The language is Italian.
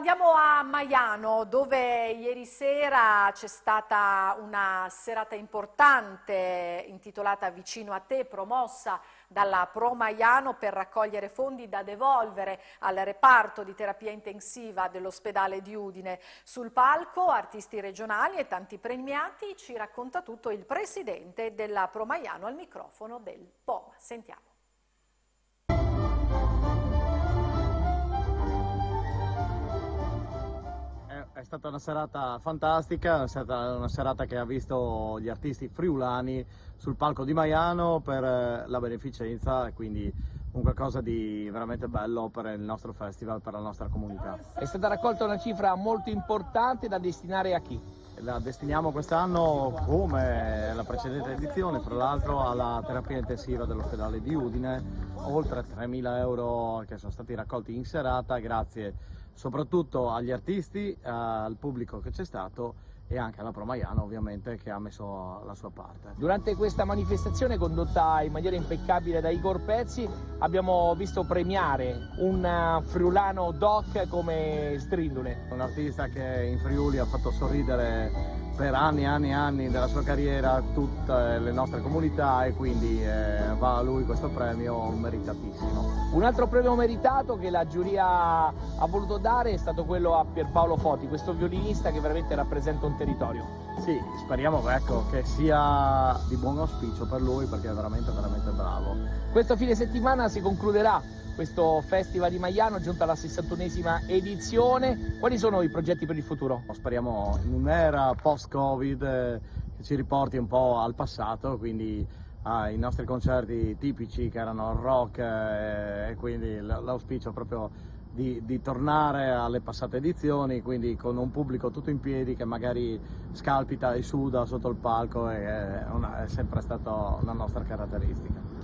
Andiamo a Maiano, dove ieri sera c'è stata una serata importante intitolata Vicino a te, promossa dalla Pro Maiano per raccogliere fondi da devolvere al reparto di terapia intensiva dell'ospedale di Udine. Sul palco artisti regionali e tanti premiati, ci racconta tutto il presidente della Pro Maiano al microfono del POM. Sentiamo. È stata una serata fantastica, è stata una serata che ha visto gli artisti friulani sul palco di Maiano per la beneficenza, e quindi un qualcosa di veramente bello per il nostro festival, per la nostra comunità. È stata raccolta una cifra molto importante da destinare a chi? La destiniamo quest'anno, come la precedente edizione, tra l'altro alla terapia intensiva dell'ospedale di Udine, oltre 3.000 euro che sono stati raccolti in serata, grazie soprattutto agli artisti, al pubblico che c'è stato e anche alla Pro Maiano ovviamente, che ha messo la sua parte. Durante questa manifestazione condotta in maniera impeccabile da Igor Pezzi abbiamo visto premiare un friulano doc come Strindule. Un artista che in Friuli ha fatto sorridere per anni e anni e anni della sua carriera tutte le nostre comunità, e quindi va a lui questo premio meritatissimo. Un altro premio meritato che la giuria ha voluto dare è stato quello a Pierpaolo Foti, questo violinista che veramente rappresenta un territorio. Sì, speriamo ecco, che sia di buon auspicio per lui, perché è veramente bravo. Questo fine settimana si concluderà questo Festival di Maiano, giunta alla 61esima edizione. Quali sono i progetti per il futuro? Speriamo in un'era post-Covid che ci riporti un po' al passato, quindi ai nostri concerti tipici che erano il rock, e quindi l'auspicio proprio di tornare alle passate edizioni, quindi con un pubblico tutto in piedi che magari scalpita e suda sotto il palco, è sempre stata una nostra caratteristica.